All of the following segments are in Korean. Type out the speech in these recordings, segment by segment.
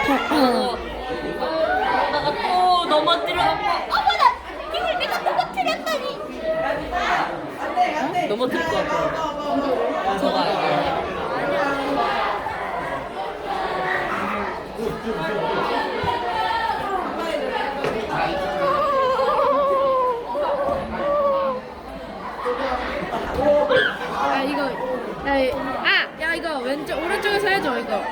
또 넘어뜨려놓고 어머나 이걸 내가 넘어뜨렸다니. 넘어뜨릴 것 같아. 저가. 아 이거 야 이거 왼쪽 오른쪽에서 해줘 이거.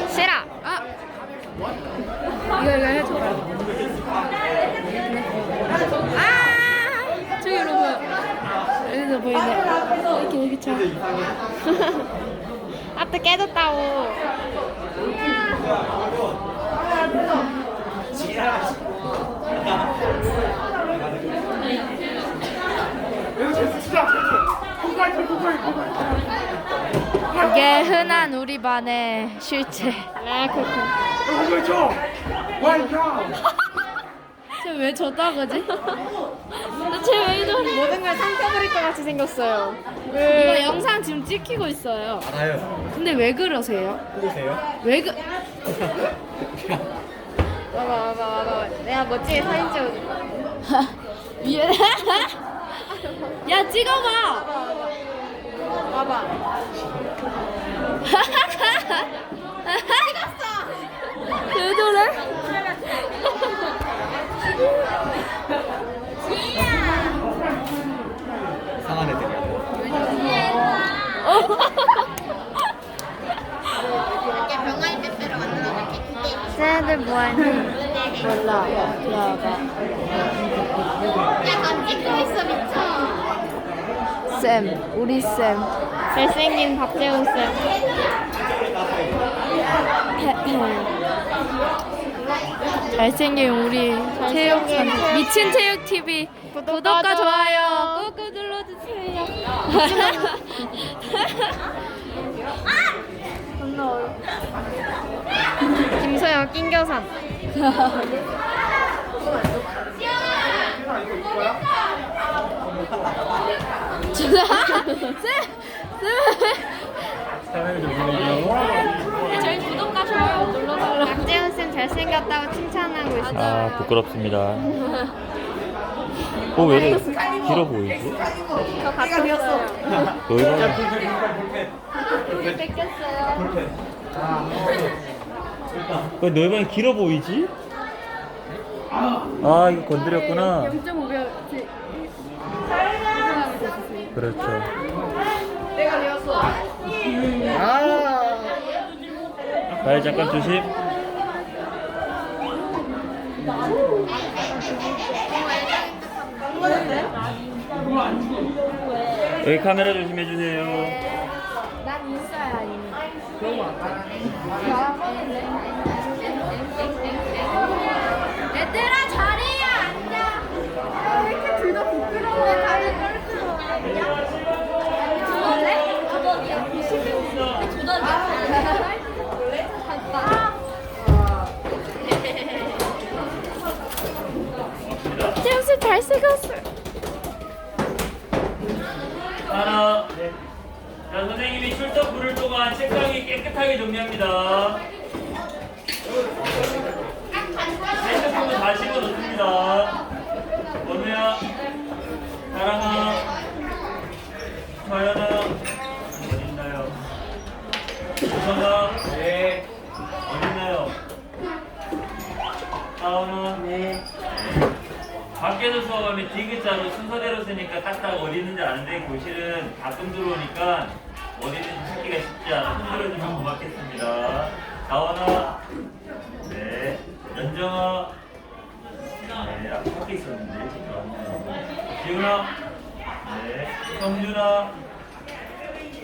싫어. 아 이거 해줘. 아 저기로 보여. 여기서 보이네. 이렇게 쳐. 아또 깨졌다고. 이게 흔한 우리 반의 실체. 아 그렇군. 쟤왜 졌다 그지? 대체 왜 이러니? 모든 걸 삼켜버릴 것 같이 생겼어요. 이거 영상 지금 찍히고 있어요. 알아요. 근데 왜 그러세요? 누구세요? 왜 그? 와봐. 내가 멋지게 사진 찍어줄게. 위에. 야 찍어봐. 와봐. 왜 저래? 상한 애들이야. 이렇게 병아리 빼빼로 만들어줄게. 쟤네들 뭐하니? 몰라. 들어봐. 야, 다 찍고 있어, 미쳐. 쌤, 우리 쌤. 잘생긴 박재훈 쌤. 잘생긴 우리 체육 선수. 미친 체육 TV 구독과 좋아요 꾹꾹 눌러주세요. 김소영 낑겨산. 카메라 좀 보내요. 저희 구독과 좋아요 눌러달라. 박재훈 쌤 잘생겼다고 칭찬하고 있어. 아 부끄럽습니다. 왜 이렇게 길어 보이지? 저 가족이었어. 너희가 뺏겼어요. 왜 너희 방이 길어 보이지? 아 이거 건드렸구나. 0.5秒. 그렇죠. 내가 되었어. 발 잠깐 조심. 여기 카메라 조심해 주세요. 난 있어야 이미. 얘들아 자리에 앉아. 왜 이렇게 둘 다 부끄러워? 다리 떨어뜨려. 조달래? 조달이야. 조달이야. 재훈 잘생겼어. 하나. 네. 자 선생님이 출석 부를 동안 책상이 깨끗하게 정리합니다. 핸드폰도 다 씹어 놓습니다. 원우야, 사랑아, 서연아, 어딨나요? 우선아, 네. 어딨나요? 하은아, 네. 밖에서 수업하면 디귿자로 순서대로 쓰니까 딱딱 어디 있는지 아는데 교실은 가끔 들어오니까 어디 있는지 찾기가 쉽지 않아. 흔들어주면 고맙겠습니다. 다원아, 네. 연정아, 네. 아까 밖에 있었는데. 지훈아, 네. 성준아,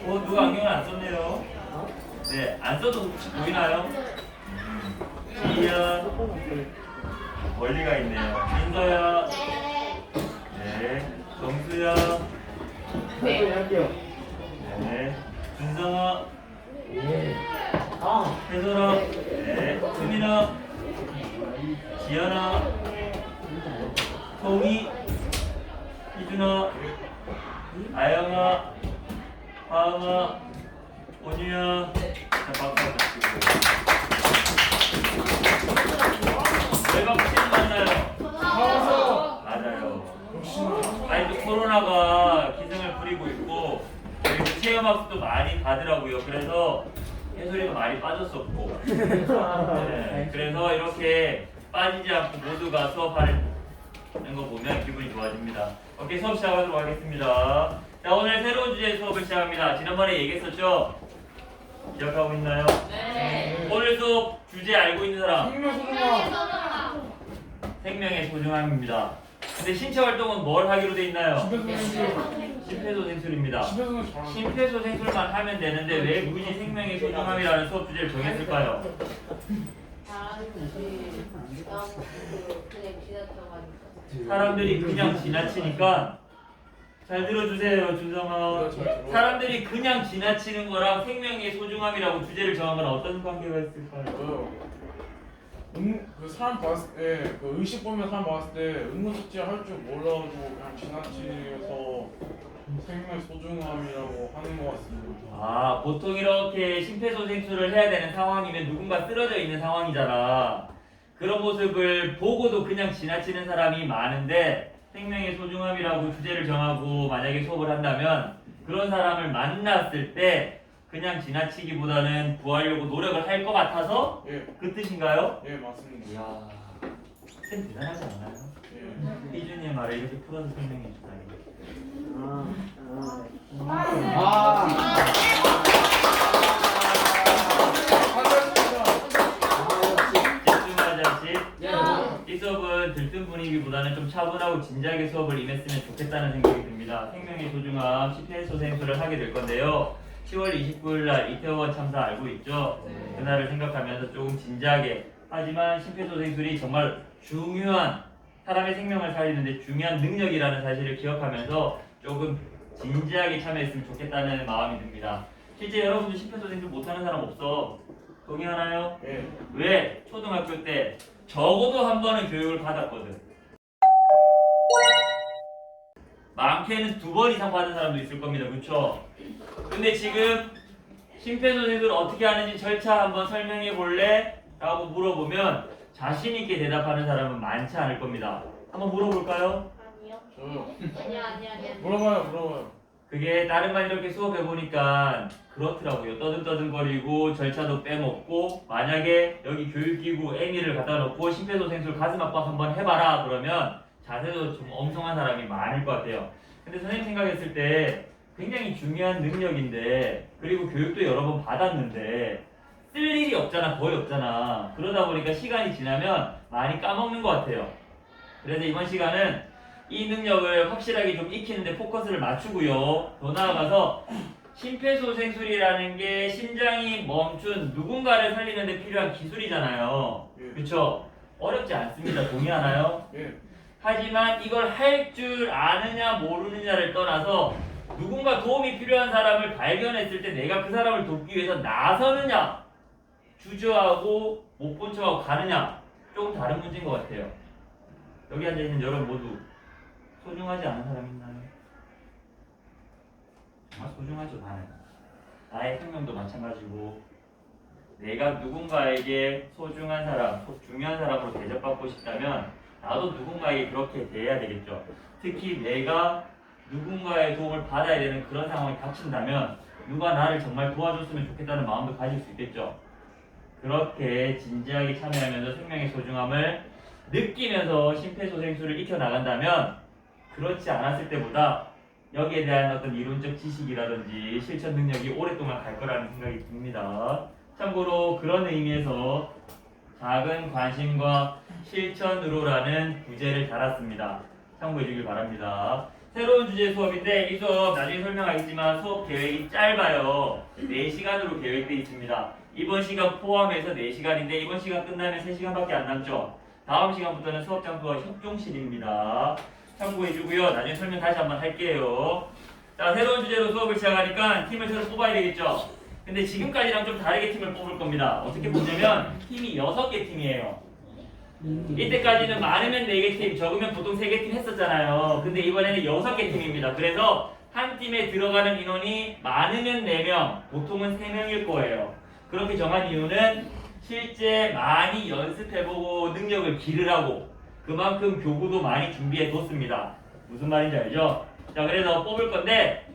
누가 안경을 안 썼네요. 네. 안 써도 혹시 보이나요? 지희야. 멀리가 있네요. 민서야. 네. 정수야. 네. 준성아. 혜솔아. 네. 수민아. 지연아. 송이. 희준아. 아영아. 화음아. 온유야. 자, 박수 한번 치고. 코로나가 기승을 부리고 있고 그리고 체험학습도 많이 가더라고요. 그래서 해소리가 많이 빠졌었고 네, 그래서 이렇게 빠지지 않고 모두가 수업하는 거 보면 기분이 좋아집니다. 오케이, 수업 시작하도록 하겠습니다. 자, 오늘 새로운 주제 수업을 시작합니다. 지난번에 얘기했었죠? 기억하고 있나요? 네. 오늘 수업 주제 알고 있는 사람? 소중함. 생명의 소중함입니다. 근데 신체 활동은 뭘 하기로 돼 있나요? 심폐소생술. 심폐소생술입니다. 심폐소생술 잘하는 심폐소생술만 하면 되는데 왜 굳이 생명의 소중함이라는 수업 주제를 정했을까요? 사람들이 그냥 지나치니까 잘 들어주세요, 준성아. 사람들이 그냥 지나치는 거랑 생명의 소중함이라고 주제를 정한 건 어떤 관계가 있을까요? 그 사람 봤을 때, 그 의식 보면 사람 봤을 때 응급처치 할 줄 몰라가지고 그냥 지나치면서 생명의 소중함이라고 하는 것 같습니다. 아, 보통 이렇게 심폐소생술을 해야 되는 상황이면 누군가 쓰러져 있는 상황이잖아. 그런 모습을 보고도 그냥 지나치는 사람이 많은데 생명의 소중함이라고 주제를 정하고 만약에 수업을 한다면 그런 사람을 만났을 때 그냥 지나치기보다는 구하려고 노력을 할 것 같아서 예, 그 뜻인가요? 예 맞습니다. 이야, 쌤 대단하지 않나요? 예. 이준이의 말을 이렇게 풀어서 설명해 주다니. 집중하자식. 이 수업은 들뜬 분위기보다는 좀 차분하고 진지하게 수업을 임했으면 좋겠다는 생각이 듭니다. 생명의 소중함 심폐소생술을 하게 될 건데요. 10월 29일 날 이태원 참사 알고 있죠? 그날을 생각하면서 조금 진지하게, 하지만 심폐소생술이 정말 중요한, 사람의 생명을 살리는데 중요한 능력이라는 사실을 기억하면서 조금 진지하게 참여했으면 좋겠다는 마음이 듭니다. 실제 여러분들 심폐소생술 못하는 사람 없어. 동의하나요? 예. 왜? 초등학교 때 적어도 한 번은 교육을 받았거든. 많게는 2번 이상 받은 사람도 있을 겁니다. 그쵸? 근데 지금 심폐소생술 어떻게 하는지 절차 한번 설명해 볼래? 라고 물어보면 자신 있게 대답하는 사람은 많지 않을 겁니다. 한번 물어볼까요? 아니요. 저요. 아니야. 물어봐요. 그게 다른 반 이렇게 수업해 보니까 그렇더라고요. 떠듬떠듬거리고 절차도 빼먹고, 만약에 여기 교육기구 M이를 갖다 놓고 심폐소생술 가슴 압박 한번 해봐라 그러면 자세도 좀 엉성한 사람이 많을 것 같아요. 근데 선생님 생각했을 때 굉장히 중요한 능력인데, 그리고 교육도 여러 번 받았는데 쓸 일이 없잖아. 거의 없잖아. 그러다 보니까 시간이 지나면 많이 까먹는 것 같아요. 그래서 이번 시간은 이 능력을 확실하게 좀 익히는데 포커스를 맞추고요. 더 나아가서 심폐소생술이라는 게 심장이 멈춘 누군가를 살리는 데 필요한 기술이잖아요. 예. 그렇죠? 어렵지 않습니다. 동의하나요? 예. 하지만 이걸 할 줄 아느냐 모르느냐를 떠나서 누군가 도움이 필요한 사람을 발견했을 때 내가 그 사람을 돕기 위해서 나서느냐, 주저하고 못 본 척하고 가느냐, 조금 다른 문제인 것 같아요. 여기 앉아있는 여러분 모두 소중하지 않은 사람 있나요? 정말 소중하죠. 나의 생명도 마찬가지고, 내가 누군가에게 소중한 사람, 중요한 사람으로 대접받고 싶다면 나도 누군가에게 그렇게 대해야 되겠죠. 특히 내가 누군가의 도움을 받아야 되는 그런 상황이 닥친다면 누가 나를 정말 도와줬으면 좋겠다는 마음도 가질 수 있겠죠. 그렇게 진지하게 참여하면서 생명의 소중함을 느끼면서 심폐소생술을 익혀나간다면, 그렇지 않았을 때보다 여기에 대한 어떤 이론적 지식이라든지 실천 능력이 오랫동안 갈 거라는 생각이 듭니다. 참고로 그런 의미에서 작은 관심과 실천으로라는 부제를 달았습니다. 참고해 주길 바랍니다. 새로운 주제 수업인데 이 수업 나중에 설명하겠지만 수업 계획이 짧아요. 4시간으로 계획되어 있습니다. 이번 시간 포함해서 4시간인데 이번 시간 끝나면 3시간밖에 안 남죠. 다음 시간부터는 수업 장소가 협동실입니다. 참고해주고요. 나중에 설명 다시 한번 할게요. 자, 새로운 주제로 수업을 시작하니까 팀을 새로 뽑아야 되겠죠. 근데 지금까지랑 좀 다르게 팀을 뽑을 겁니다. 어떻게 뽑냐면 팀이 6개 팀이에요. 이때까지는 많으면 4개 팀, 적으면 보통 3개 팀 했었잖아요. 근데 이번에는 6개 팀입니다. 그래서 한 팀에 들어가는 인원이 많으면 4명, 보통은 3명일 거예요. 그렇게 정한 이유는 실제 많이 연습해보고 능력을 기르라고, 그만큼 교구도 많이 준비해 뒀습니다. 무슨 말인지 알죠? 자, 그래서 뽑을 건데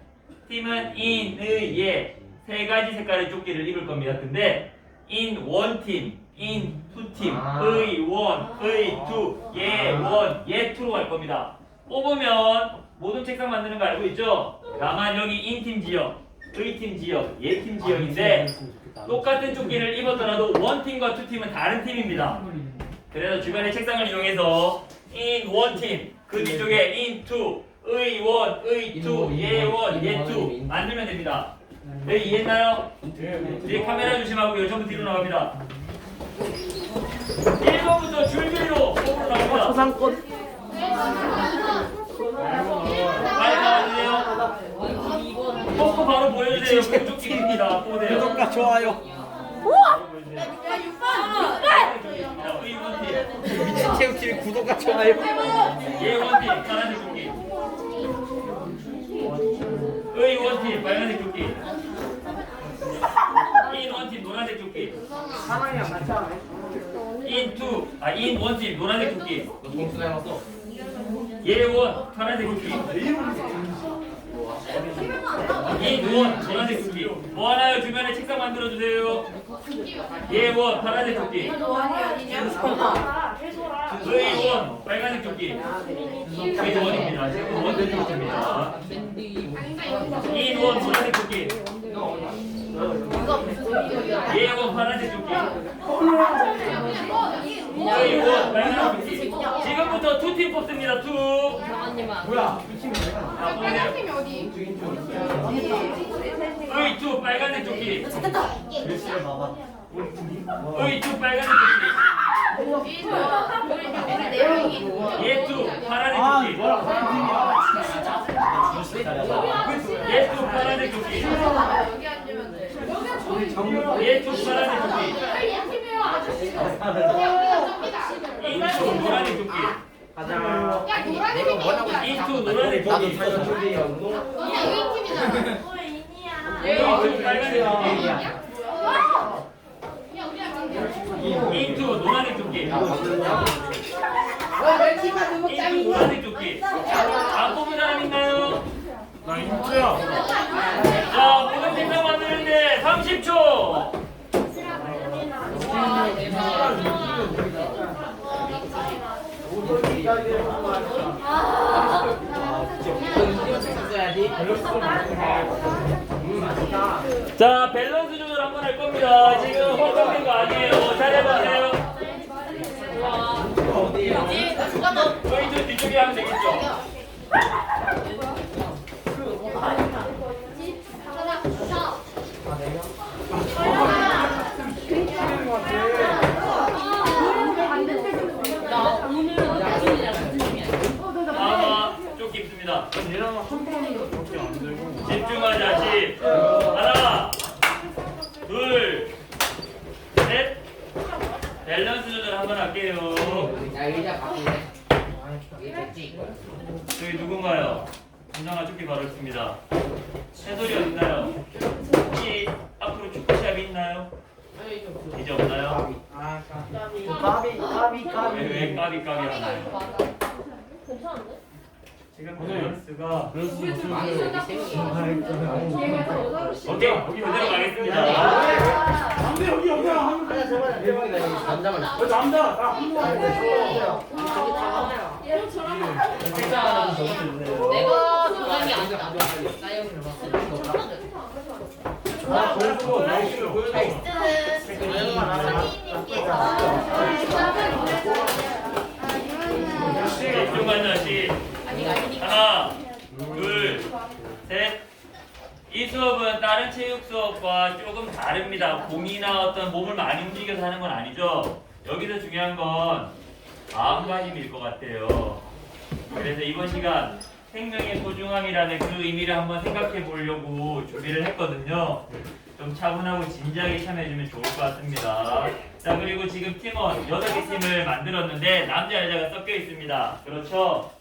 팀은 인의 예 세 가지 색깔의 조끼를 입을 겁니다. 근데 in one team, in two team, 의 one, 의 two, 예 one, 예 two로 갈 겁니다. 뽑으면 모든 책상 만드는 거 알고 있죠? 다만 여기 in 팀 지역, 의 팀 지역, 예 팀 지역인데 똑같은 조끼를 입었더라도 원 팀과 투 팀은 다른 팀입니다. 그래서 주변의 책상을 이용해서 in one team, 그 뒤쪽에 in two, 의 원, 의 two, 예 원, 예 two 만들면 됩니다. 네, 이해했나요? 뒤에 카메라 조심하고요. 전부 뒤로 나갑니다. 1번부터 줄줄이로 뽑으러 나갑니다. 초상권. 빨리 나와주세요. 뽑고 바로 보여주세요. 그쪽 팀입니다. 보세요. 구독과 좋아요. 의원팀, 미친 체육팀 구독과 좋아요. 예원팀, 파란색 조끼. 의원팀, 빨간색 조끼. 인원팀, 노란색 조끼. 사랑이랑 같이 하네. 인원팀, 노란색 조끼. 너 동수 닮았어. 예원, 파란색 조끼. 인원, 노란색 조끼. 뭐 하나요? 주변에 책상 만들어주세요. 예원, 파란색 조끼. 의원, 빨간색 조끼. 의원입니다. 지금 원된 조끼입니다. 인원, 노란색 조끼. 예원, 파란색 조끼. 의원, 빨간색 조끼. 지금부터 투 팀 뽑습니다. 투. 뭐야? 자, 보세요. 의투 빨간색 조끼. 글씨를 봐봐. 의투 빨간색 조끼. 예투 파란색 아, 조끼. 뭐야? 예투 파란색 조끼. 예투 파란색 조끼. 인투 노란색 조끼. 가자. 인투 노란색 나도 조끼. 자연 초대야. 운동. 인투 빨간색 조끼. 인투 노란색 조끼. 인투 노란색 조끼. 안 뽑은 사람 있나요? 나 인투야. 자, 모든 생각 만드는데 30초. 자, 밸런스 조절 한번 할 겁니다. 지금 허접인 거 아니에요. 잘해보세요. 저희 저 뒤쪽에 하면 되겠죠? 아마 좀 깊습니다. 얘랑 한 번밖에 안 되고. 집중하자. 집. 하나, 둘, 셋. 밸런스 조절 한번 할게요. 야, 의자 바꾸네. 이게 됐지? 저기 누군가요? 분장아 조끼 바로 있습니다. 해설이 어딨나요? 혹시 앞으로 축구 시합이 있나요? 이제 없나요? 아, 까비. 왜 까비 하나요? 지금 밸런스가 오케이 그대로 가겠습니다. 안돼 여기 여기야. 남자만. 남자. 나한 번. 내가 좋아하는 게 아니야. 아, 보여줘. 날씨를 보여줘. 집중하자. 시 하나, 둘, 셋. 이 수업은 다른 체육 수업과 조금 다릅니다. 공이나 어떤 몸을 많이 움직여서 하는 건 아니죠. 여기서 중요한 건 마음가짐일 것 같아요. 그래서 이번 시간 생명의 소중함이라는 그 의미를 한번 생각해 보려고 준비를 했거든요. 좀 차분하고 진지하게 참여해주면 좋을 것 같습니다. 자, 그리고 지금 팀원 8개 팀을 만들었는데 남자 여자가 섞여 있습니다. 그렇죠?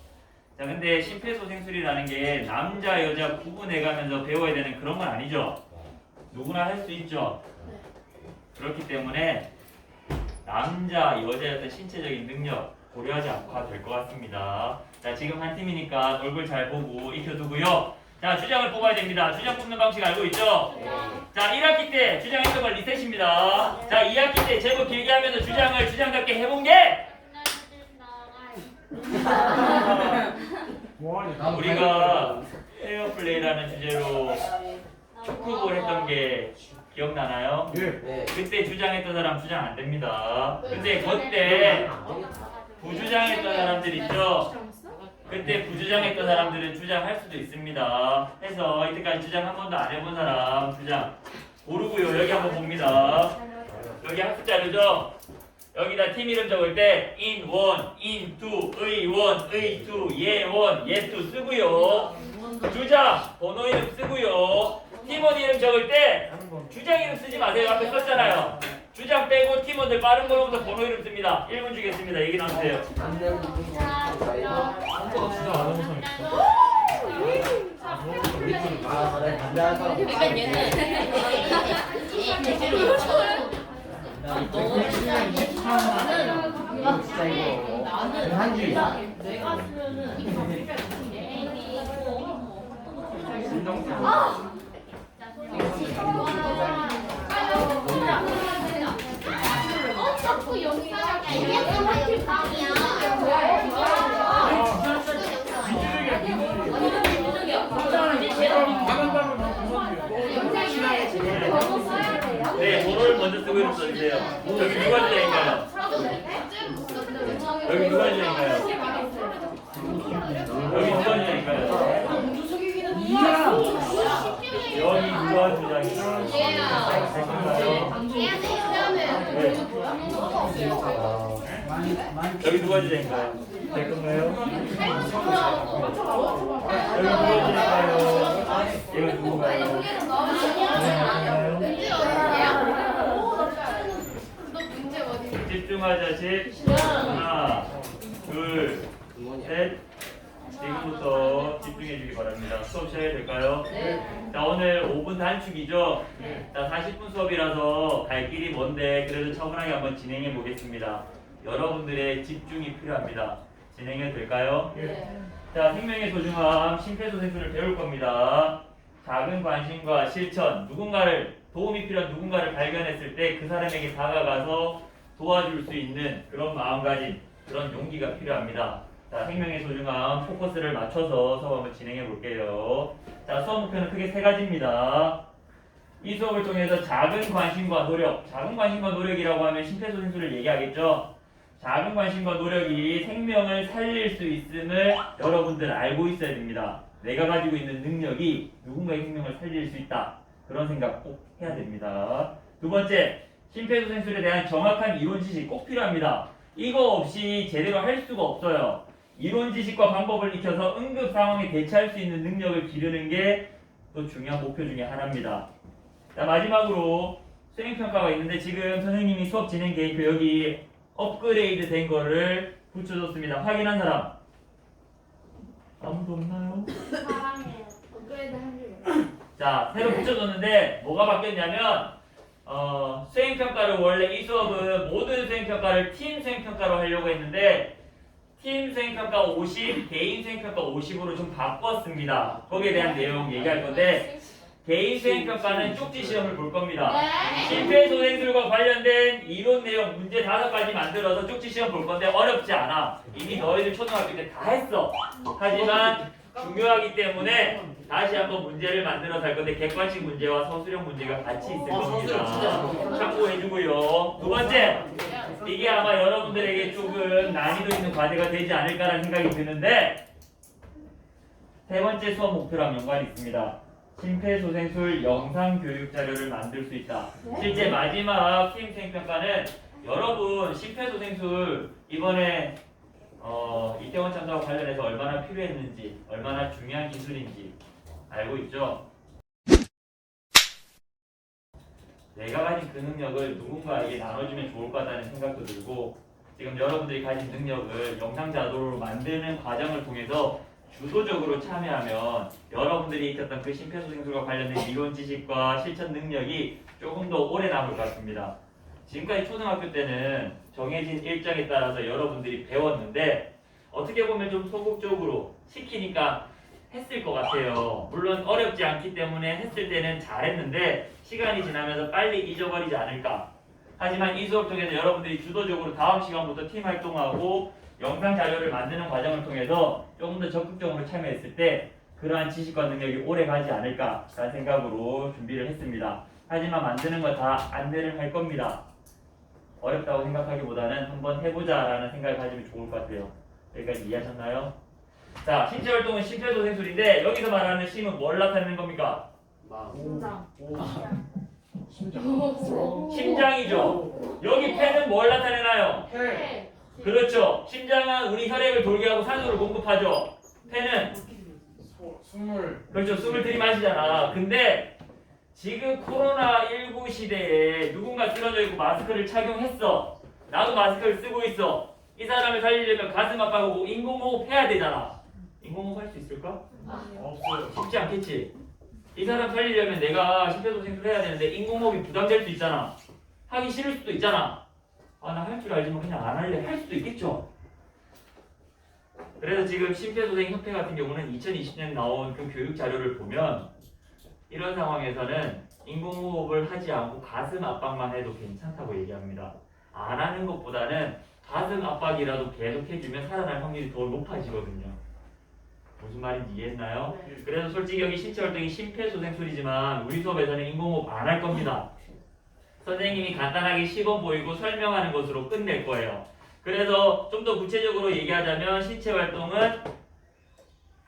자, 근데 심폐소생술이라는 게 남자 여자 구분해가면서 배워야 되는 그런 건 아니죠. 누구나 할 수 있죠. 그렇기 때문에 남자 여자의 어떤 신체적인 능력, 고려하지 않고 될 것 같습니다. 자, 지금 한 팀이니까 얼굴 잘 보고 익혀두고요. 자, 주장을 뽑아야 됩니다. 주장 뽑는 방식 알고 있죠? 자, 1학기 때 주장했던 걸 리셋입니다. 자, 2학기 때 제법 길게 하면서 주장을 주장답게 해본 게 우리가 페어플레이라는 주제로 축구볼 했던 게 기억나나요? 네. 그때 주장했던 사람 주장 안 됩니다. 근데 그때 부주장했던 사람들 있죠? 그때 부주장했던 사람들은 주장할 수도 있습니다. 해서 이때까지 주장 한 번도 안 해본 사람 주장 고르고요. 여기 한번 봅니다. 여기 학습 자료죠? 여기다 팀 이름 적을 때 인원, 인투, 의원, 의투, 예원, 예투 쓰고요. 주장 번호 이름 쓰고요. 팀원 이름 적을 때 주장 이름 쓰지 마세요. 앞에 썼잖아요. 주장 빼고 팀원들 빠른 걸로부터 번호 이름 씁니다. 1분 주겠습니다. 얘기 나누세요. 안 되고 한국어 진짜 안 하는 사람 있어. 아, 그래. 담배하는 사람. 그러니까 얘는 대체로 이거 진짜 이거 한주야. 내가 쓰면은 자꾸 영상이야. 이게 다 영상이야. 네, 번호를 먼저 쓰고 이름 써주세요. 여기 누가 주장인가요? 여기 누가 주장인가요? 여기 누가 주장인가요? 여기 누가 주장인가요? 여기 누가 주장인가요? 될 건가요? 여기 누가 주장인가요? 이거 누군가요? 집중하자. 하나, 둘, 셋. 지금부터 집중해주기 바랍니다. 수업 시작해도 될까요? 네. 자, 오늘 5분 단축이죠? 자, 40분 수업이라서 갈 길이 먼데 그래도 차분하게 한번 진행해 보겠습니다. 여러분들의 집중이 필요합니다. 진행해도 될까요? 네. 자, 생명의 소중함, 심폐소생술을 배울 겁니다. 작은 관심과 실천, 도움이 필요한 누군가를 발견했을 때 그 사람에게 다가가서 도와줄 수 있는 그런 마음가짐, 그런 용기가 필요합니다. 자, 생명의 소중함 포커스를 맞춰서 수업 한번 진행해 볼게요. 자, 수업 목표는 크게 세 가지입니다. 이 수업을 통해서 작은 관심과 노력이라고 하면 심폐소생술을 얘기하겠죠. 작은 관심과 노력이 생명을 살릴 수 있음을 여러분들 알고 있어야 됩니다. 내가 가지고 있는 능력이 누군가의 생명을 살릴 수 있다. 그런 생각 꼭 해야 됩니다. 두 번째, 심폐소생술에 대한 정확한 이론 지식 꼭 필요합니다. 이거 없이 제대로 할 수가 없어요. 이론 지식과 방법을 익혀서 응급 상황에 대처할 수 있는 능력을 기르는 게 또 중요한 목표 중에 하나입니다. 자, 마지막으로 수행평가가 있는데 지금 선생님이 수업 진행 계획표 여기 업그레이드 된 거를 붙여줬습니다. 확인한 사람? 아무도 없나요? 사랑해요. 업그레이드 하세요. 자, 새로 붙여줬는데 뭐가 바뀌었냐면 수행평가를 원래 이 수업은 모든 수행평가를 팀 수행평가로 하려고 했는데 팀 수행평가 50, 개인 수행평가 50으로 좀 바꿨습니다. 거기에 대한 내용 얘기할 건데 개인 수행평가는 쪽지 시험을 볼 겁니다. 심폐소생술과 관련된 이론 내용 문제 5가지 만들어서 쪽지 시험 볼 건데 어렵지 않아. 이미 너희들 초등학교 때 다 했어. 하지만 중요하기 때문에 다시 한번 문제를 만들어서 할 건데 객관식 문제와 서술형 문제가 같이 있을 겁니다. 참고해주고요. 두 번째, 이게 아마 여러분들에게 조금 난이도 있는 과제가 되지 않을까라는 생각이 드는데 세 번째 수업 목표랑 연관이 있습니다. 심폐소생술 영상 교육 자료를 만들 수 있다. 실제 마지막 팀 수행평가는 여러분 심폐소생술 이번에 이태원 참사와 관련해서 얼마나 필요했는지, 얼마나 중요한 기술인지 알고 있죠? 내가 가진 그 능력을 누군가에게 나눠주면 좋을 것 같다는 생각도 들고 지금 여러분들이 가진 능력을 영상 자료로 만드는 과정을 통해서 주도적으로 참여하면 여러분들이 익혔던 그 심폐소생술과 관련된 이론 지식과 실천 능력이 조금 더 오래 남을 것 같습니다. 지금까지 초등학교 때는 정해진 일정에 따라서 여러분들이 배웠는데 어떻게 보면 좀 소극적으로 시키니까 했을 것 같아요. 물론 어렵지 않기 때문에 했을 때는 잘했는데 시간이 지나면서 빨리 잊어버리지 않을까. 하지만 이 수업 통해서 여러분들이 주도적으로 다음 시간부터 팀 활동하고 영상 자료를 만드는 과정을 통해서 조금 더 적극적으로 참여했을 때 그러한 지식과 능력이 오래 가지 않을까라는 생각으로 준비를 했습니다. 하지만 만드는 거 다 안내를 할 겁니다. 어렵다고 생각하기보다는 한번 해보자라는 생각을 가지면 좋을 것 같아요. 여기까지 이해하셨나요? 자, 신체 활동은 심폐소생술인데 여기서 말하는 심은 뭘 나타내는 겁니까? 심장이죠. 여기 폐는 뭘 나타내나요? 해. 그렇죠. 심장은 우리 혈액을 돌게 하고 산소를 공급하죠. 폐는 숨을. 그렇죠. 숨을 들이마시잖아. 근데 지금 코로나19 시대에 누군가 쓰러져 있고 마스크를 착용했어. 나도 마스크를 쓰고 있어. 이 사람을 살리려면 가슴 압박하고 인공호흡 해야 되잖아. 인공호흡 할 수 있을까? 없어요. 쉽지 않겠지. 이 사람 살리려면 내가 심폐소생술 해야 되는데 인공호흡이 부담될 수 있잖아. 하기 싫을 수도 있잖아. 아, 나 할 줄 알지만 그냥 안 할래. 할 수도 있겠죠. 그래서 지금 심폐소생협회 같은 경우는 2020년 나온 그 교육 자료를 보면 이런 상황에서는 인공호흡을 하지 않고 가슴 압박만 해도 괜찮다고 얘기합니다. 안 하는 것보다는 가슴 압박이라도 계속 해주면 살아날 확률이 더 높아지거든요. 무슨 말인지 이해했나요? 그래서 솔직히 여기 신체 활동이 심폐소생술이지만 우리 수업에서는 인공호흡 안 할 겁니다. 선생님이 간단하게 시범 보이고 설명하는 것으로 끝낼 거예요. 그래서 좀 더 구체적으로 얘기하자면 신체 활동은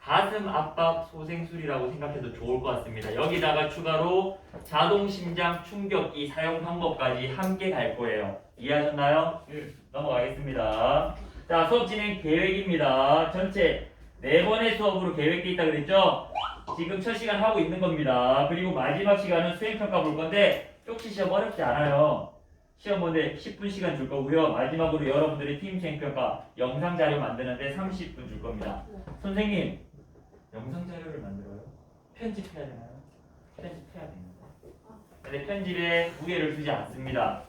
가슴 압박 소생술이라고 생각해도 좋을 것 같습니다. 여기다가 추가로 자동 심장 충격기 사용 방법까지 함께 갈 거예요. 이해하셨나요? 예. 넘어가겠습니다. 자, 수업 진행 계획입니다. 전체 4번의 수업으로 계획되어 있다 그랬죠? 지금 첫 시간 하고 있는 겁니다. 그리고 마지막 시간은 수행평가 볼 건데 쪽지 시험 어렵지 않아요. 시험 보는데 10분 시간 줄 거고요. 마지막으로 여러분들의 팀 수행평가 영상 자료 만드는데 30분 줄 겁니다. 선생님, 영상 자료를 만들어요? 편집해야 되나요? 편집해야 됩니다. 근데 편집에 무게를 두지 않습니다.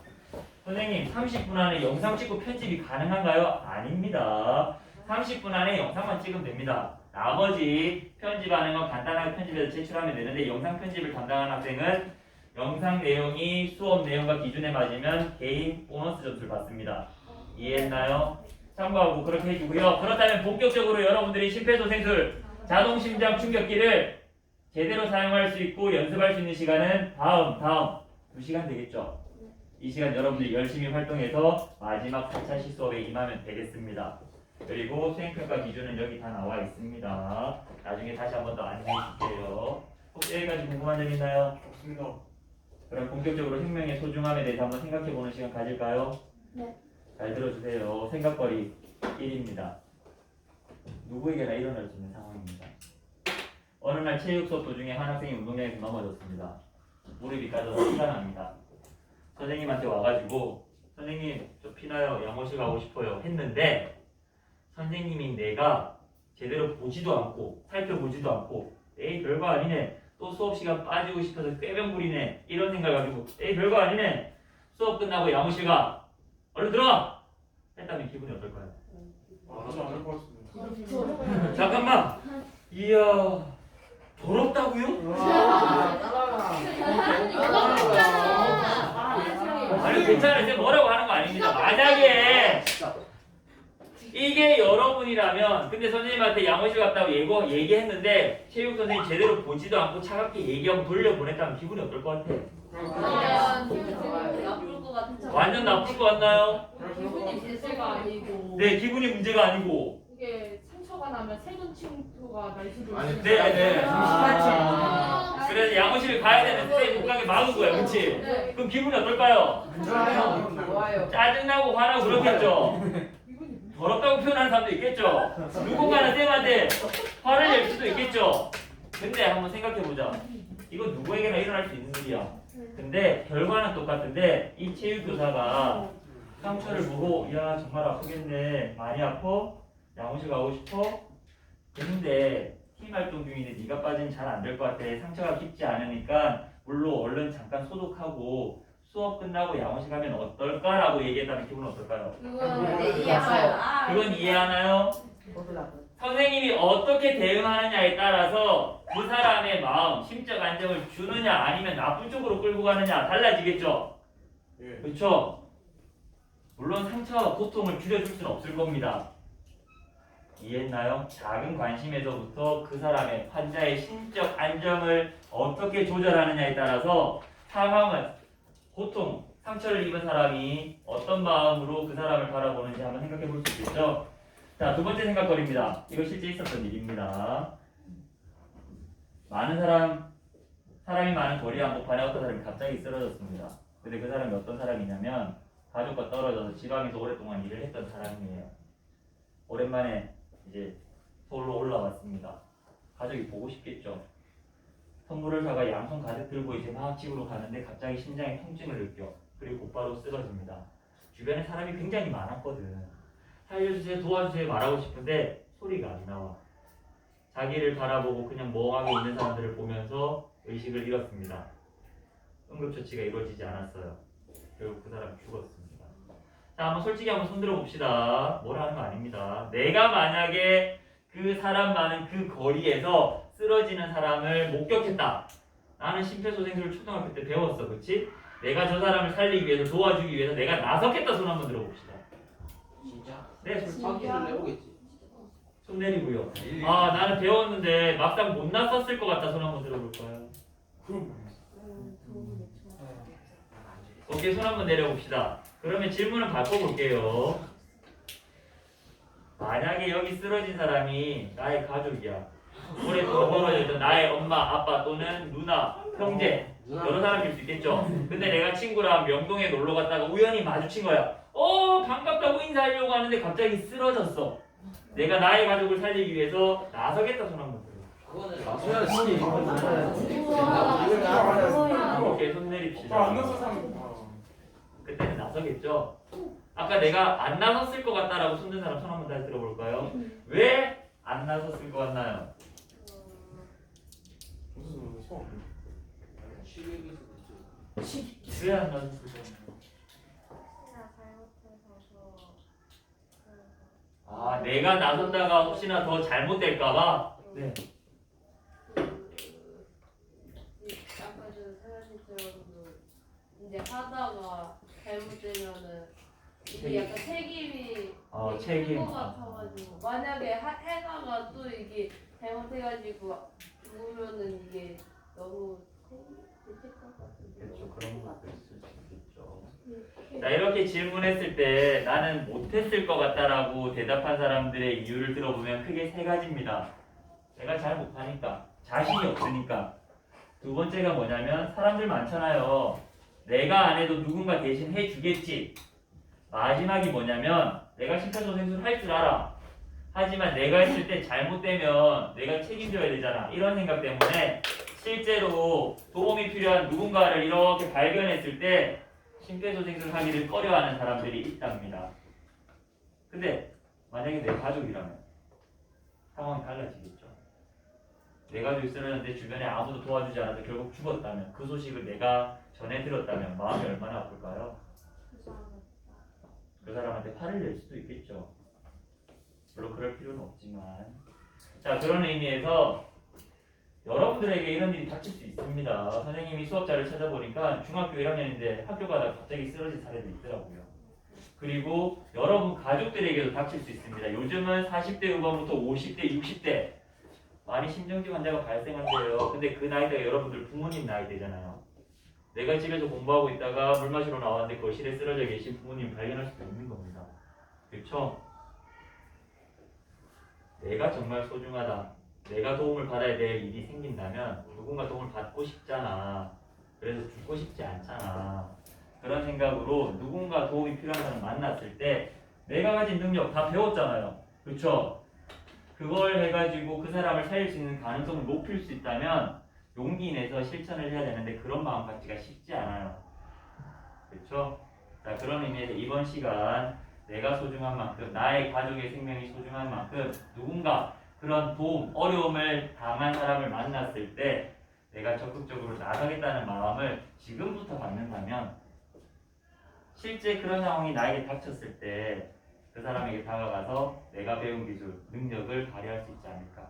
선생님, 30분 안에 영상 찍고 편집이 가능한가요? 아닙니다. 30분 안에 영상만 찍으면 됩니다. 나머지 편집하는 건 간단하게 편집해서 제출하면 되는데 영상 편집을 담당하는 학생은 영상 내용이 수업 내용과 기준에 맞으면 개인 보너스 점수를 받습니다. 이해했나요? 참고하고 그렇게 해주고요. 그렇다면 본격적으로 여러분들이 심폐소생술 자동 심장 충격기를 제대로 사용할 수 있고 연습할 수 있는 시간은 다음 2시간 되겠죠? 이 시간 여러분들이 열심히 활동해서 마지막 4차 시수업에 임하면 되겠습니다. 그리고 수행평가 기준은 여기 다 나와 있습니다. 나중에 다시 한 번 더 안내해 줄게요. 혹시 여기까지 궁금한 점 있나요? 없습니다. 그럼 본격적으로 생명의 소중함에 대해서 한번 생각해보는 시간 가질까요? 네. 잘 들어주세요. 생각거리 1입니다. 누구에게나 일어날 수 있는 상황입니다. 어느 날 체육 수업 도중에 한 학생이 운동장에서 넘어졌습니다. 무릎이 까져서 피가 납니다. 선생님한테 와가지고 선생님 저 피나요? 양호실 가고 싶어요 했는데 선생님인 내가 제대로 보지도 않고 살펴보지도 않고 에이 별거 아니네 또 수업시간 빠지고 싶어서 꾀병 부리네 이런 생각 가지고 에이 별거 아니네 수업 끝나고 양호실 가 얼른 들어가 했다면 기분이 어떨까요? 하지 않을 것 같습니다. 잠깐만 이야 더럽다고요? 아니 괜찮아요. 제가 뭐라고 하는 거 아닙니다. 만약에 이게 여러분이라면 근데 선생님한테 양호실 갔다고 얘기했는데 체육 선생님 제대로 보지도 않고 차갑게 얘기하고 돌려보냈다면 기분이 어떨 것 같아요? 나쁠 것 같은. 완전 나쁠 것 같나요? 기분이 문제가 아니고. 네 기분이 문제가 아니고 이게 상처가 나면 세균 침투가 날 수도 아니, 있어요. 네. 아. 그래서 양호실 가야 되는 선생님 못 가게 막은 거야 그치? 네. 그럼 기분이 어떨까요? 좋아요. 짜증나고 화나고 그렇겠죠? 더럽다고 표현하는 사람도 있겠죠? 누군가는 쌤한테 화를 낼 수도 있겠죠? 근데 한번 생각해보자. 이거 누구에게나 일어날 수 있는 일이야. 근데 결과는 똑같은데 이 체육교사가 상처를 보고 야 정말 아프겠네 많이 아파? 양호실 가고 싶어? 근데 팀 활동 중인데 네가 빠지면 잘 안 될 것 같아 상처가 깊지 않으니까 물로 얼른 잠깐 소독하고 수업 끝나고 양호실 가면 어떨까라고 얘기했다면 기분은 어떨까요? 그건 이해했어요. 그건 이해하나요? 선생님이 어떻게 대응하느냐에 따라서 그 사람의 마음, 심적 안정을 주느냐 아니면 나쁜 쪽으로 끌고 가느냐 달라지겠죠? 예. 그렇죠? 물론 상처와 고통을 줄여줄 수는 없을 겁니다. 이해했나요? 작은 관심에서부터 그 사람의 환자의 심적 안정을 어떻게 조절하느냐에 따라서 상황을, 고통, 상처를 입은 사람이 어떤 마음으로 그 사람을 바라보는지 한번 생각해 볼 수 있겠죠? 자, 두 번째 생각거리입니다. 이거 실제 있었던 일입니다. 사람이 많은 거리 한복판에 어떤 사람이 갑자기 쓰러졌습니다. 근데 그 사람이 어떤 사람이냐면 가족과 떨어져서 지방에서 오랫동안 일을 했던 사람이에요. 오랜만에 이제 서울로 올라왔습니다. 가족이 보고 싶겠죠. 선물을 사가 양손 가득 들고 이제 막 집으로 가는데 갑자기 심장에 통증을 느껴. 그리고 곧바로 쓰러집니다. 주변에 사람이 굉장히 많았거든. 살려주세요, 도와주세요 말하고 싶은데 소리가 안 나와. 자기를 바라보고 그냥 멍하게 있는 사람들을 보면서 의식을 잃었습니다. 응급처치가 이루어지지 않았어요. 결국 그 사람이 죽었습니다. 자, 한번 솔직히 한번 손들어 봅시다. 뭐라는 거 아닙니다. 내가 만약에 그 사람 많은 그 거리에서 쓰러지는 사람을 목격했다. 나는 심폐소생술을 초등학교 때 배웠어, 그렇지? 내가 저 사람을 살리기 위해서, 도와주기 위해서 내가 나섰겠다. 손 한번 들어봅시다. 진짜? 네, 손 확인을 해보겠지. 손 내리고요. 아, 나는 배웠는데 막상 못 나섰을 것 같다. 손 한번 들어볼까요? 그럼 오케이, 손 한번 내려봅시다. 그러면 질문을 바꿔볼게요. 만약에 여기 쓰러진 사람이 나의 가족이야. 오랫동안 멀어져 있던 나의 엄마, 아빠 또는 누나, 형제 여러 사람일 수 있겠죠. 근데 내가 친구랑 명동에 놀러 갔다가 우연히 마주친 거야. 반갑다고 인사하려고 하는데 갑자기 쓰러졌어. 내가 나의 가족을 살리기 위해서 나서겠다. 손 한번 들어. 그거는 오케이, 손 내립시다. 안 나서 사는 그때는 나서겠죠. 아까 내가 안 나섰을 것 같다라고 손든 사람 손 한번 다시 들어볼까요? 왜 안 나섰을 것 같나요? 무슨 소음? 시계기도 왜 안 나섰을 것 같나요? 아, 내가 나섰다가 혹시나 더 잘못될까봐? 네. 아까 전 사연처럼 이제 하다가 잘못되면은 이게 약간 책임이 책임. 클것 같아가지고 만약에 해다가 또 이게 잘못해가지고 죽으면은 이게 너무 죄책감 같은데. 그렇죠. 그런 것도 있을 수 있겠죠. 자, 이렇게 질문했을 때 나는 못했을 것 같다라고 대답한 사람들의 이유를 들어보면 크게 세 가지입니다. 내가 잘 못하니까, 자신이 없으니까. 두 번째가 뭐냐면 사람들 많잖아요. 내가 안 해도 누군가 대신 해주겠지. 마지막이 뭐냐면 내가 심폐소생술 할 줄 알아. 하지만 내가 했을 때 잘못되면 내가 책임져야 되잖아. 이런 생각 때문에 실제로 도움이 필요한 누군가를 이렇게 발견했을 때 심폐소생술 하기를 꺼려하는 사람들이 있답니다. 근데 만약에 내 가족이라면 상황이 달라지겠죠. 내 가족이 쓰러졌는데 주변에 아무도 도와주지 않아서 결국 죽었다면, 그 소식을 내가 전해 들었다면 마음이 얼마나 아플까요? 그 사람한테 화를 낼 수도 있겠죠. 물론 그럴 필요는 없지만, 자, 그런 의미에서 여러분들에게 이런 일이 닥칠 수 있습니다. 선생님이 수업자를 찾아보니까 중학교 1학년인데 학교 가다가 갑자기 쓰러진 사례도 있더라고요. 그리고 여러분 가족들에게도 닥칠 수 있습니다. 요즘은 40대 후반부터 50대, 60대 많이 심정지 환자가 발생한대요. 근데 그 나이대가 여러분들 부모님 나이대잖아요. 내가 집에서 공부하고 있다가 물 마시러 나왔는데 거실에 쓰러져 계신 부모님 발견할 수도 있는 겁니다. 그렇죠? 내가 정말 소중하다. 내가 도움을 받아야 될 일이 생긴다면 누군가 도움을 받고 싶잖아. 그래서 죽고 싶지 않잖아. 그런 생각으로 누군가 도움이 필요한 사람 만났을 때 내가 가진 능력 다 배웠잖아요. 그렇죠? 그걸 해가지고 그 사람을 살릴 수 있는 가능성을 높일 수 있다면 용기 내서 실천을 해야 되는데 그런 마음 갖기가 쉽지 않아요. 그렇죠? 자, 그런 의미에서 이번 시간 내가 소중한 만큼, 나의 가족의 생명이 소중한 만큼 누군가 그런 도움, 어려움을 당한 사람을 만났을 때 내가 적극적으로 나가겠다는 마음을 지금부터 갖는다면 실제 그런 상황이 나에게 닥쳤을 때 그 사람에게 다가가서 내가 배운 기술, 능력을 발휘할 수 있지 않을까.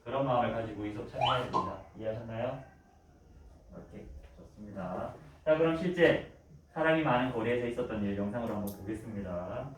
그런 마음을 가지고 이 수업 참여해야 됩니다. 이해하셨나요? 오케이, 좋습니다. 자, 그럼 실제 사람이 많은 거리에서 있었던 일 영상으로 한번 보겠습니다.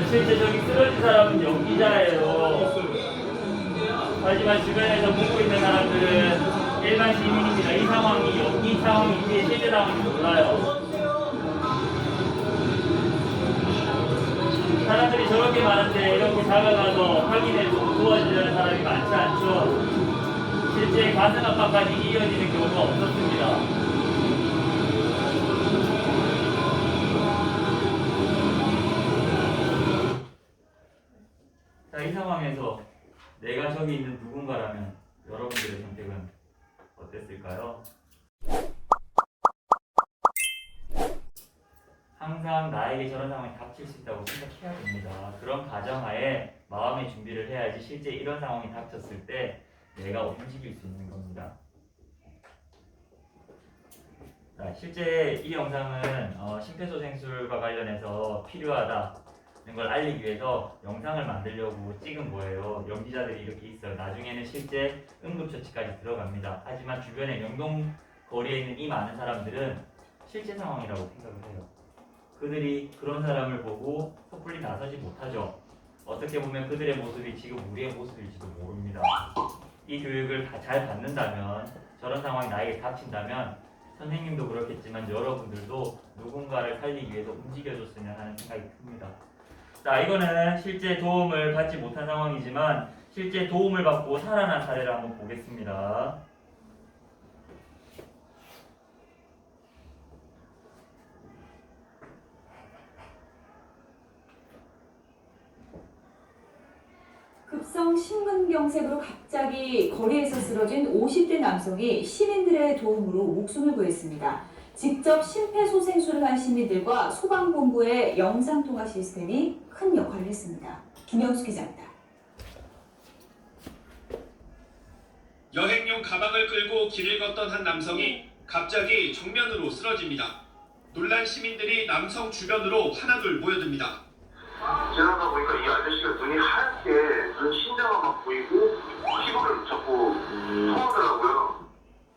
실제 저기 쓰러진 사람은 연기자예요. 하지만 주변에서 보고 있는 사람들은 일반 시민입니다. 이 상황이 연기 상황인지 실제 상황인지 몰라요. 사람들이 저렇게 많은데 이렇게 다가가서 확인해주고 도와주려는 사람이 많지 않죠. 실제 가슴 압박까지 이어지는 경우가 없었습니다. 자, 이 상황에서 내가 저기 있는 누군가라면 여러분들의 선택은 어땠을까요? 항상 나에게 저런 상황이 닥칠 수 있다고 생각해야 됩니다. 그런 가정하에 마음의 준비를 해야지 실제 이런 상황이 닥쳤을 때 내가 움직일 수 있는 겁니다. 자, 실제 이 영상은 심폐소생술과 관련해서 필요하다는 걸 알리기 위해서 영상을 만들려고 찍은 거예요. 연기자들이 이렇게 있어요. 나중에는 실제 응급처치까지 들어갑니다. 하지만 주변에 명동거리에 있는 이 많은 사람들은 실제 상황이라고 생각을 해요. 그들이 그런 사람을 보고 섣불리 나서지 못하죠. 어떻게 보면 그들의 모습이 지금 우리의 모습일지도 모릅니다. 이 교육을 잘 받는다면, 저런 상황이 나에게 닥친다면 선생님도 그렇겠지만 여러분들도 누군가를 살리기 위해서 움직여줬으면 하는 생각이 듭니다. 자, 이거는 실제 도움을 받지 못한 상황이지만 실제 도움을 받고 살아난 사례를 한번 보겠습니다. 급성 심근경색으로 갑자기 거리에서 쓰러진 50대 남성이 시민들의 도움으로 목숨을 구했습니다. 직접 심폐소생술을 한 시민들과 소방본부의 영상통화 시스템이 큰 역할을 했습니다. 김영수 기자입니다. 여행용 가방을 끌고 길을 걷던 한 남성이 갑자기 정면으로 쓰러집니다. 놀란 시민들이 남성 주변으로 하나둘 모여듭니다. 지나다 보니까 이 아저씨가 눈이 하얗게 눈 심장만 막 보이고 피부를 자꾸 토하더라고요.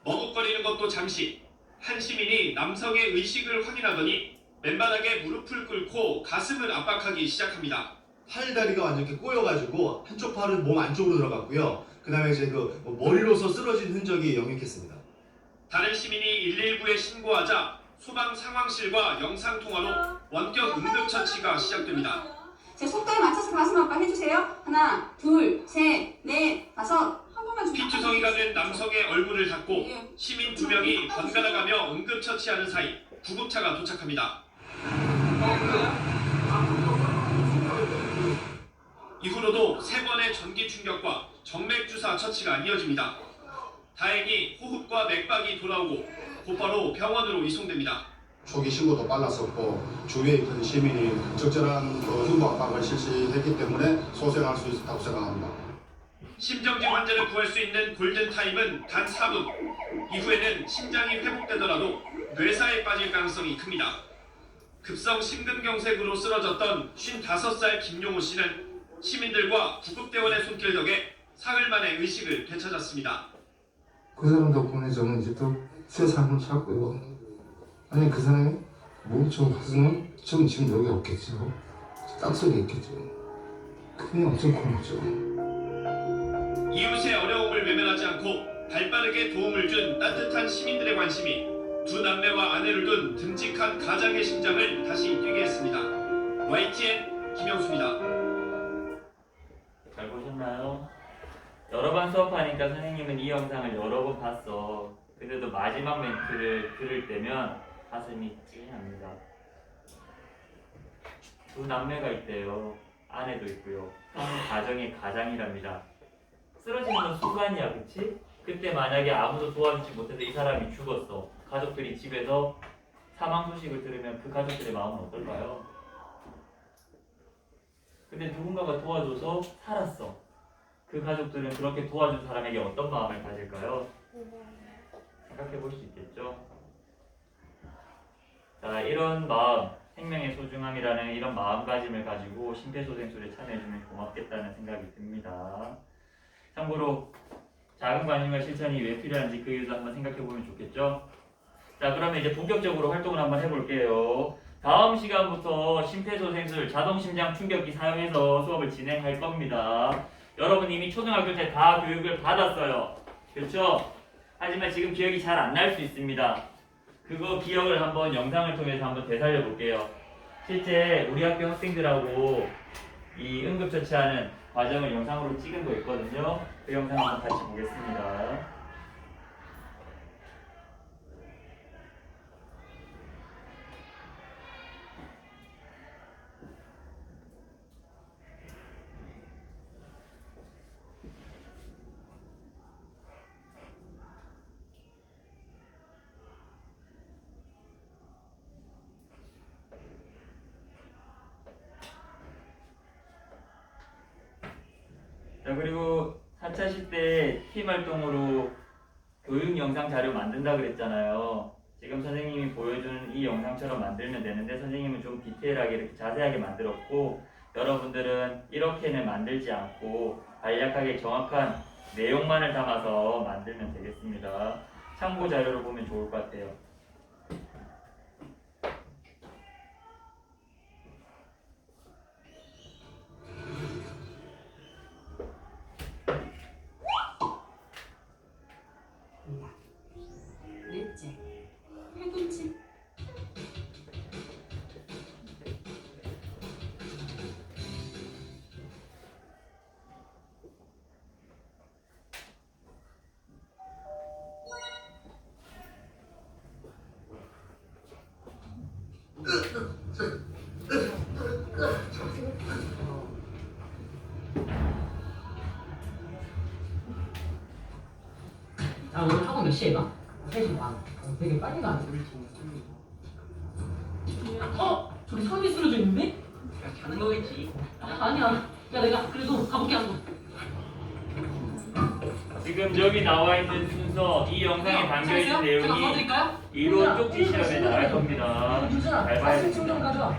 머뭇거리는 것도 잠시. 한 시민이 남성의 의식을 확인하더니 맨바닥에 무릎을 꿇고 가슴을 압박하기 시작합니다. 팔 다리가 완전 이렇게 꼬여가지고 한쪽 팔은 몸 안쪽으로 들어갔고요. 그 다음에 이제 그 머리로서 쓰러진 흔적이 역력했습니다. 다른 시민이 119에 신고하자 소방 상황실과 영상통화로 원격 응급처치가 시작됩니다. 제 속도에 맞춰서 가슴 압박 해주세요. 하나, 둘, 셋, 넷, 다섯. 한 번만 피투성이가 된 남성의 얼굴을 닫고 시민 2명이 번갈아가며 응급처치하는 사이 구급차가 도착합니다. 이후로도 3번의 전기 충격과 정맥주사 처치가 이어집니다. 다행히 호흡과 맥박이 돌아오고 곧바로 병원으로 이송됩니다. 초기 신고도 빨랐었고 주위에 있던 시민이 적절한 흉부 압박을 실시했기 때문에 소생할 수 있었다고 생각합니다. 심정지 환자를 구할 수 있는 골든타임은 단 4분. 이후에는 심장이 회복되더라도 뇌사에 빠질 가능성이 큽니다. 급성 심근경색으로 쓰러졌던 55살 김용호 씨는 시민들과 구급대원의 손길 덕에 사흘 만에 의식을 되찾았습니다. 그 사람 덕분에 저는 이제 또 새 삶을 찾고요. 아니 그 사람이 몸이 좀 갔으면 저는 지금 여기 없겠죠. 땅속에 있겠죠. 그게 엄청 고맙죠. 이웃의 어려움을 외면하지 않고 발빠르게 도움을 준 따뜻한 시민들의 관심이 두 남매와 아내를 둔 듬직한 가장의 심장을 다시 뛰게 했습니다. YTN 김영수입니다. 잘 보셨나요? 여러 번 수업하니까 선생님은 이 영상을 여러 번 봤어. 그래도 마지막 멘트를 들을 때면 가슴이 찡합니다. 두 남매가 있대요. 아내도 있고요. 한 가정의 가장이랍니다. 쓰러지는 건 순간이야, 그치? 그때 만약에 아무도 도와주지 못해서 이 사람이 죽었어. 가족들이 집에서 사망 소식을 들으면 그 가족들의 마음은 어떨까요? 근데 누군가가 도와줘서 살았어. 그 가족들은 그렇게 도와준 사람에게 어떤 마음을 가질까요? 생각해 볼 수 있겠죠? 자, 이런 마음, 생명의 소중함이라는 이런 마음가짐을 가지고 심폐소생술에 참여해주면 고맙겠다는 생각이 듭니다. 참고로 작은 관심과 실천이 왜 필요한지 그 이유도 한번 생각해 보면 좋겠죠? 자, 그러면 이제 본격적으로 활동을 한번 해볼게요. 다음 시간부터 심폐소생술, 자동심장 충격기 사용해서 수업을 진행할 겁니다. 여러분 이미 초등학교 때 다 교육을 받았어요. 그렇죠? 하지만 지금 기억이 잘 안 날 수 있습니다. 그거 기억을 한번 영상을 통해서 한번 되살려 볼게요. 실제 우리 학교 학생들하고 이 응급처치하는 과정을 영상으로 찍은 거 있거든요. 그 영상 한번 같이 보겠습니다. 자, 그리고 4차 시대 팀 활동으로 교육 영상 자료 만든다 그랬잖아요. 지금 선생님이 보여주는 이 영상처럼 만들면 되는데 선생님은 좀 디테일하게 이렇게 자세하게 만들었고 여러분들은 이렇게는 만들지 않고 간략하게 정확한 내용만을 담아서 만들면 되겠습니다. 참고 자료를 보면 좋을 것 같아요. 넷째, 팔꿈치. 아, 오늘 학원 몇 시에 가? 3시 반. 되게 빨리 가네. 저기 사람이 쓰러져 있는데? 야, 자는 거겠지. 아니야. 야, 내가 그래도 가볼게 한번. 지금 여기 나와 있는 순서, 이 영상에 담겨 있는 내용이 이론 쪽지 시험에 나갈 겁니다. 잘 봐야 됩니다. 가져와.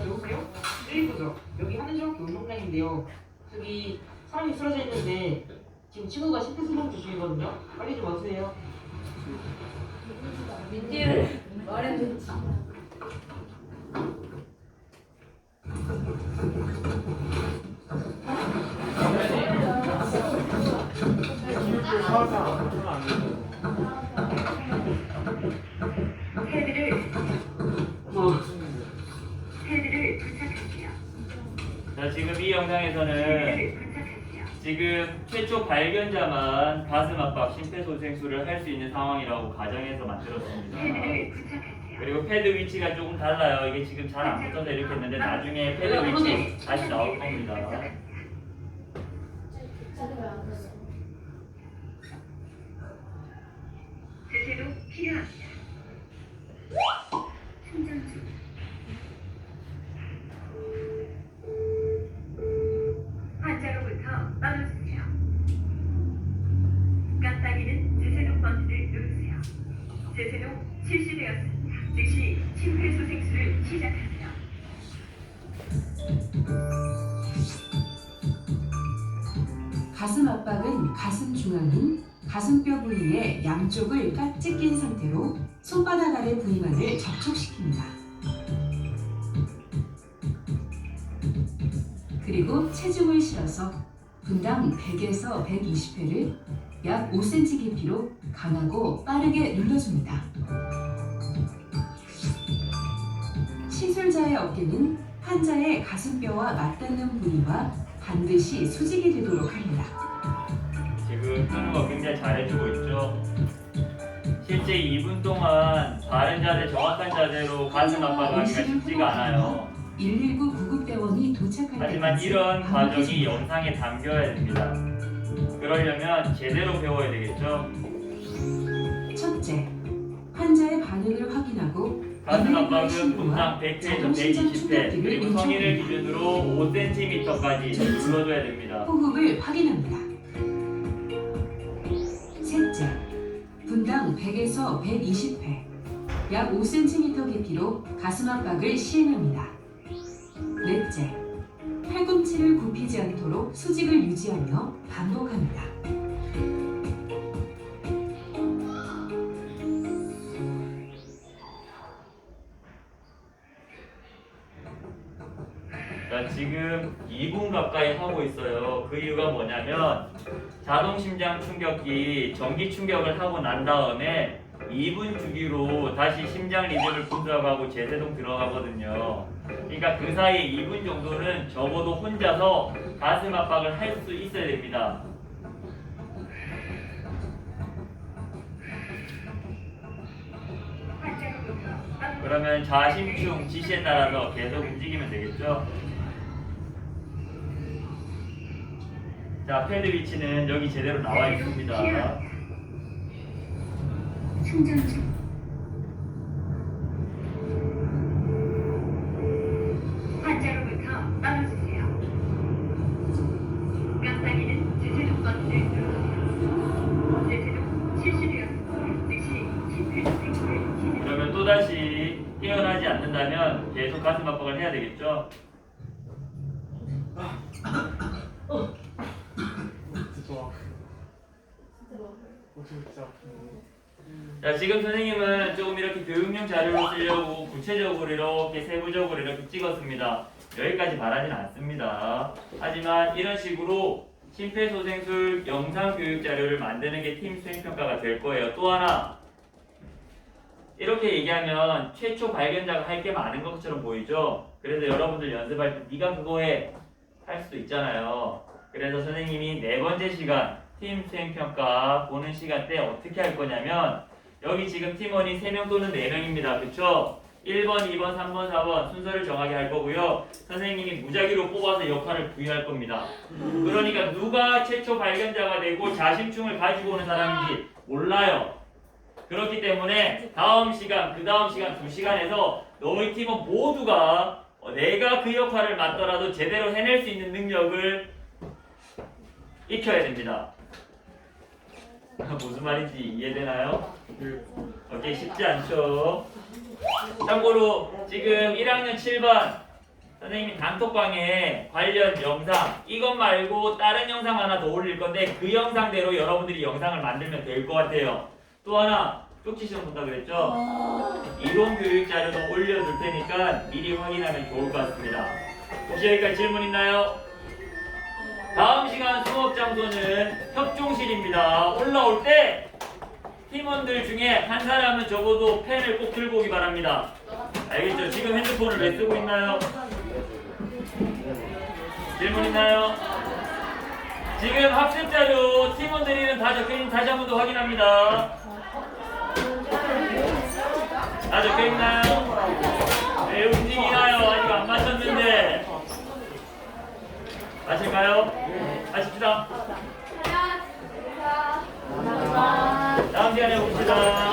여보세요? 일부죠. 여기 하늘중학교 운동장인데요. 저기 사람이 쓰러져 있는데 지금 친구가 심폐소생술 중이거든요. 빨리 좀 와주세요. 민지를 말해줬지. 헤드를 부착할게요. 자, 지금 이 영상에서는 지금 최초 발견자만 가슴 압박 심폐소생술을 할 수 있는 상황이라고 가정해서 만들었습니다. 그리고 패드 위치가 조금 달라요. 이게 지금 잘 안 붙어서 이렇게 했는데 나중에 패드 위치 다시 나올 겁니다. 제대로 필요합니다. 충전 중. 환자로부터 떨어지세요. 깜빡이는 제세동 버튼을 누르세요. 제세동 실시되었습니다. 즉시 심폐소생술을 시작하세요. 가슴 압박은 가슴 중앙인 가슴뼈 부위의 양쪽을 깍지 낀 상태로 손바닥 아래 부위만을 접촉시킵니다. 그리고 체중을 실어서 분당 100에서 120회를 약 5cm 깊이로 강하고 빠르게 눌러줍니다. 시술자의 어깨는 환자의 가슴뼈와 맞닿는 부위와 반드시 수직이 되도록 합니다. 지금 현우가 굉장히 잘해주고 있죠. 실제 2분 동안 바른 자세, 정확한 자세로 가슴 압박하기가 쉽지가 않아요. 119 구급대원이 도착할 하지만 때까지 이런 과정이 반드시 영상에 담겨야 됩니다. 그러려면 제대로 배워야 되겠죠. 첫째, 환자의 반응을 확인하고 가슴 119의 압박은 신고와 분당 100회에서 자동심장 120회 충격기를 그리고 성인을 요청합니다. 기준으로 5cm까지 눌러줘야 됩니다. 호흡을 확인합니다. 셋째, 분당 100에서 120회, 약 5cm 깊이로 가슴 압박을 시행합니다. 넷째, 팔꿈치를 굽히지 않도록 수직을 유지하며 반복합니다. 자, 지금 2분 가까이 하고 있어요. 그 이유가 뭐냐면 자동심장 충격기 전기 충격을 하고 난 다음에 2분 주기로 다시 심장 리듬을 분석하고 재세동 들어가거든요. 그러니까 그 사이 2분 정도는 적어도 혼자서 가슴 압박을 할 수 있어야 됩니다. 그러면 자심충 지시에 따라서 계속 움직이면 되겠죠? 자, 패드 위치는 여기 제대로 나와 있습니다. 충전 중. 환자로부터 떨어지세요. 깜빡이는 제세동 버튼을 누르세요. 제세동 실시되었습니다. 즉시 심폐소생술을 진행. 그러면 또다시 깨어나지 않는다면 계속 가슴 압박을 해야 되겠죠? 좋아. 진짜 아픈데. 자, 지금 선생님은 조금 이렇게 교육용 자료를 쓰려고 구체적으로 이렇게 세부적으로 이렇게 찍었습니다. 여기까지 바라진 않습니다. 하지만 이런 식으로 심폐소생술 영상 교육 자료를 만드는 게 팀 수행평가가 될 거예요. 또 하나, 이렇게 얘기하면 최초 발견자가 할 게 많은 것처럼 보이죠? 그래서 여러분들 연습할 때 네가 그거 해! 할 수도 있잖아요. 그래서 선생님이 4번째 시간 팀 수행평가 보는 시간 때 어떻게 할 거냐면 여기 지금 팀원이 3명 또는 4명입니다. 그쵸? 1번, 2번, 3번, 4번 순서를 정하게 할 거고요. 선생님이 무작위로 뽑아서 역할을 부여할 겁니다. 그러니까 누가 최초 발견자가 되고 자심충을 가지고 오는 사람인지 몰라요. 그렇기 때문에 다음 시간, 그 다음 시간 2시간에서 너희 팀원 모두가 내가 그 역할을 맡더라도 제대로 해낼 수 있는 능력을 익혀야 됩니다. 무슨 말인지 이해되나요? 오케이, 쉽지 않죠? 참고로 지금 1학년 7반 선생님이 단톡방에 관련 영상 이것 말고 다른 영상 하나 더 올릴 건데 그 영상대로 여러분들이 영상을 만들면 될 것 같아요. 또 하나 쪽지시험 본다 그랬죠? 이론 교육 자료도 올려둘 테니까 미리 확인하면 좋을 것 같습니다. 혹시 여기까지 질문 있나요? 다음 시간 수업 장소는 협종실입니다. 올라올 때 팀원들 중에 한 사람은 적어도 펜을 꼭 들고 오기 바랍니다. 알겠죠? 지금 핸드폰을 왜 쓰고 있나요? 질문 있나요? 지금 학습 자료 팀원들 이름 다 적혀있는 다시 한 번 더 확인합니다. 다 적혀있나요? 왜 움직이나요? 아직 안 마쳤는데. 마실까요? 마십시다. 다음 시간에 봅시다.